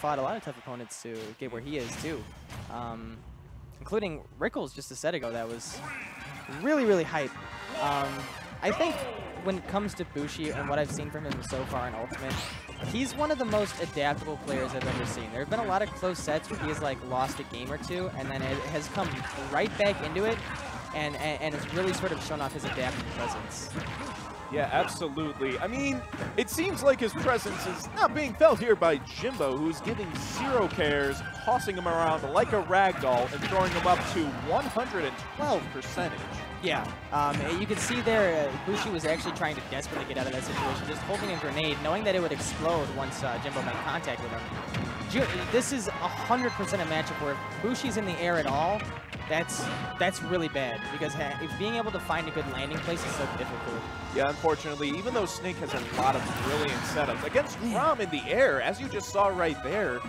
fought a lot of tough opponents to get where he is too, including Rickles just a set ago. That was really, really hype. I think when it comes to Bushi and what I've seen from him so far in Ultimate, he's one of the most adaptable players I've ever seen. There have been a lot of close sets where he has like lost a game or two, and then it has come right back into it, and has really sort of shown off his adaptive presence. Yeah, absolutely. I mean, it seems like his presence is not being felt here by Jimbo, who's giving zero cares, tossing him around like a ragdoll, and throwing him up to 112%. Yeah, you can see there, Bushi was actually trying to desperately get out of that situation, just holding a grenade, knowing that it would explode once Jimbo made contact with him. This is 100% a matchup where if Bushi's in the air at all, that's really bad, because being able to find a good landing place is so difficult. Yeah, unfortunately, even though Snake has a lot of brilliant setups, against Chrom in the air, as you just saw right there,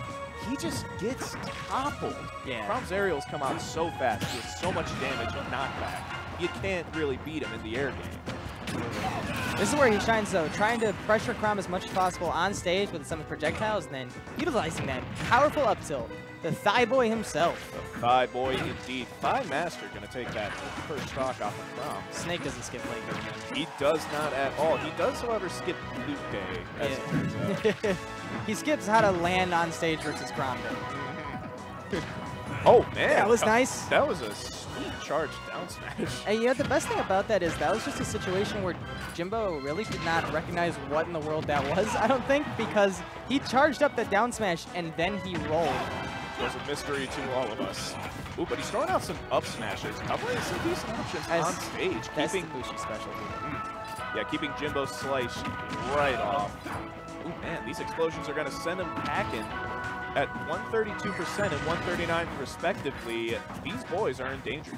he just gets toppled. Yeah. Chrom's aerials come out so fast, he has so much damage and knockback. You can't really beat him in the air game. This is where he shines, though, trying to pressure Chrom as much as possible on stage with some projectiles, and then utilizing that powerful up tilt. The Thigh Boy himself. The Thigh Boy, indeed. Thigh Master going to take that first stock off of Chrom. Snake doesn't skip late game. He does not at all. He does, however, skip Loot Day, as it turns out. He skips how to land on stage versus Chrom Day. Oh, man. That was nice. That was a sweet charge down smash. And you know, the best thing about that is that was just a situation where Jimbo really did not recognize what in the world that was, I don't think, because he charged up the down smash and then he rolled. It was a mystery to all of us. Ooh, but he's throwing out some up smashes, covering some decent options on stage. That's the Bushi specialty. Yeah, keeping Jimboshlice right off. Ooh, man, these explosions are going to send him packing at 132% and 139 respectively. These boys are in danger.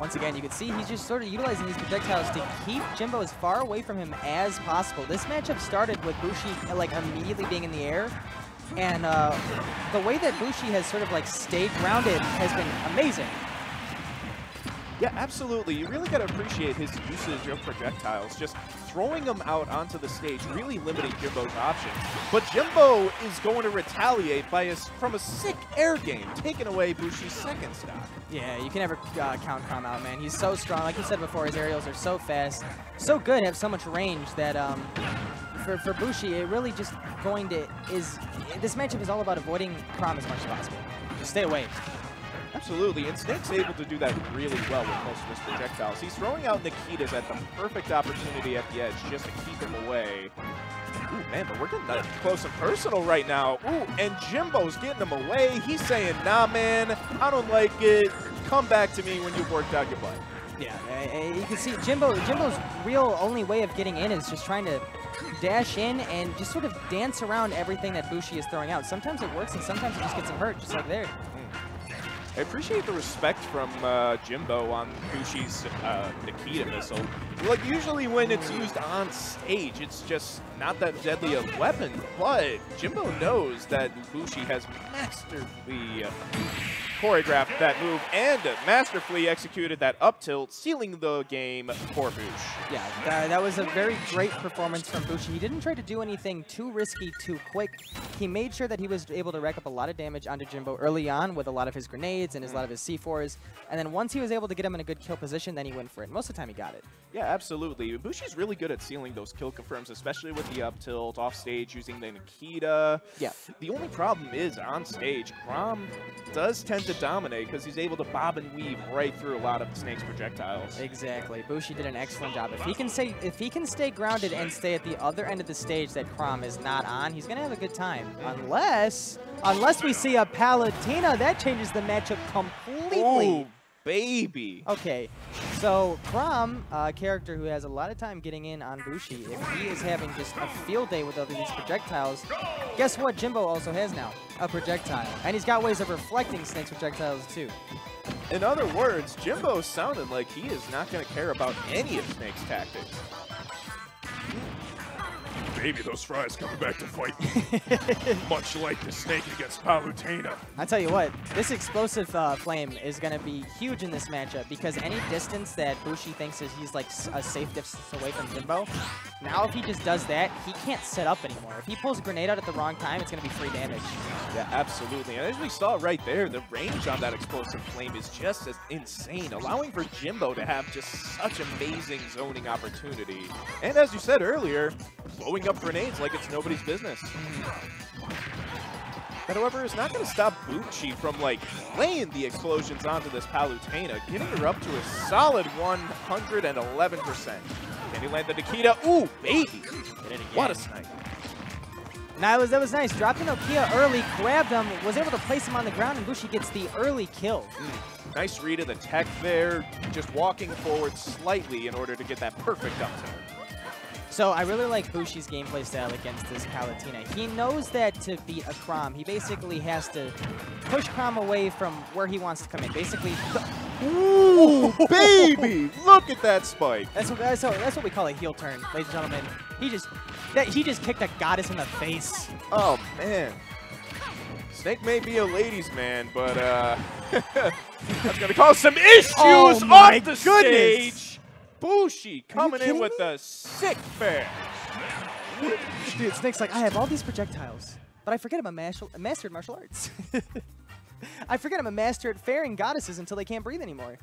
Once again, you can see he's just sort of utilizing these projectiles to keep Jimbo as far away from him as possible. This matchup started with Bushi like immediately being in the air, and the way that Bushi has sort of like stayed grounded has been amazing. Yeah, absolutely. You really got to appreciate his usage of projectiles, just throwing them out onto the stage, really limiting Jimbo's options. But Jimbo is going to retaliate by from a sick air game, taking away Bushi's second stock. Yeah, you can never count Chrom out, man. He's so strong. Like you said before, his aerials are so fast, so good, have so much range that for Bushi, it really just this matchup is all about avoiding Chrom as much as possible. Just stay away. Absolutely, and Snake's able to do that really well with most of his projectiles. He's throwing out Nikitas at the perfect opportunity at the edge just to keep him away. Ooh, man, but we're getting that close and personal right now. Ooh, and Jimbo's getting him away. He's saying, nah, man, I don't like it. Come back to me when you've worked out your butt. Yeah, you can see Jimbo's real only way of getting in is just trying to dash in and just sort of dance around everything that Bushi is throwing out. Sometimes it works, and sometimes it just gets him hurt, just like there. I appreciate the respect from Jimbo on Bushi's Nikita missile. Like, usually when it's used on stage, it's just not that deadly a weapon, but Jimbo knows that Bushi has masterfully choreographed that move and masterfully executed that up tilt, sealing the game for Bushi. Yeah, that was a very great performance from Bushi. He didn't try to do anything too risky, too quick. He made sure that he was able to rack up a lot of damage onto Jimbo early on with a lot of his grenades and a lot of his C4s. And then once he was able to get him in a good kill position, then he went for it. Most of the time he got it. Yeah, absolutely. Bushi's really good at sealing those kill confirms, especially with the up tilt, off stage, using the Nikita. Yeah. The only problem is on stage, Chrom does tend to dominate because he's able to bob and weave right through a lot of Snake's projectiles. Exactly. Bushi did an excellent job. If he can stay grounded and stay at the other end of the stage that Chrom is not on, he's going to have a good time. Unless we see a Palutena, that changes the matchup completely. Ooh, baby. Okay, so Chrom, a character who has a lot of time getting in on Bushi, if he is having just a field day with all these projectiles, guess what Jimbo also has now? A projectile. And he's got ways of reflecting Snake's projectiles too. In other words, Jimbo sounded like he is not going to care about any of Snake's tactics. Maybe those fries coming back to fight me. Much like the snake against Palutena. I tell you what, this explosive flame is going to be huge in this matchup because any distance that Bushi thinks is he's like a safe distance away from Jimbo, now if he just does that, he can't set up anymore. If he pulls a grenade out at the wrong time, it's going to be free damage. Yeah, absolutely. And as we saw right there, the range on that explosive flame is just as insane, allowing for Jimbo to have just such amazing zoning opportunity. And as you said earlier, blowing up grenades like it's nobody's business. That, however, is not going to stop Bushi from, like, laying the explosions onto this Palutena, getting her up to a solid 111%. Can he land the Nikita? Ooh, baby! What a snipe. Now that was nice. Dropped in Nokia early, grabbed him, was able to place him on the ground, and Bushi gets the early kill. Nice read of the tech there, just walking forward slightly in order to get that perfect upturn. So I really like Bushi's gameplay style against this Palutena. He knows that to beat a Chrom, he basically has to push Chrom away from where he wants to come in. Basically, ooh, baby! Look at that spike. That's what we call a heel turn, ladies and gentlemen. He just kicked a goddess in the face. Oh man. Snake may be a ladies' man, but that's gonna cause some issues off the stage. Bushi coming in with a sick bear. Dude, Snake's like, I have all these projectiles, but I forget I'm a master at martial arts. I forget I'm a master at fairing goddesses until they can't breathe anymore.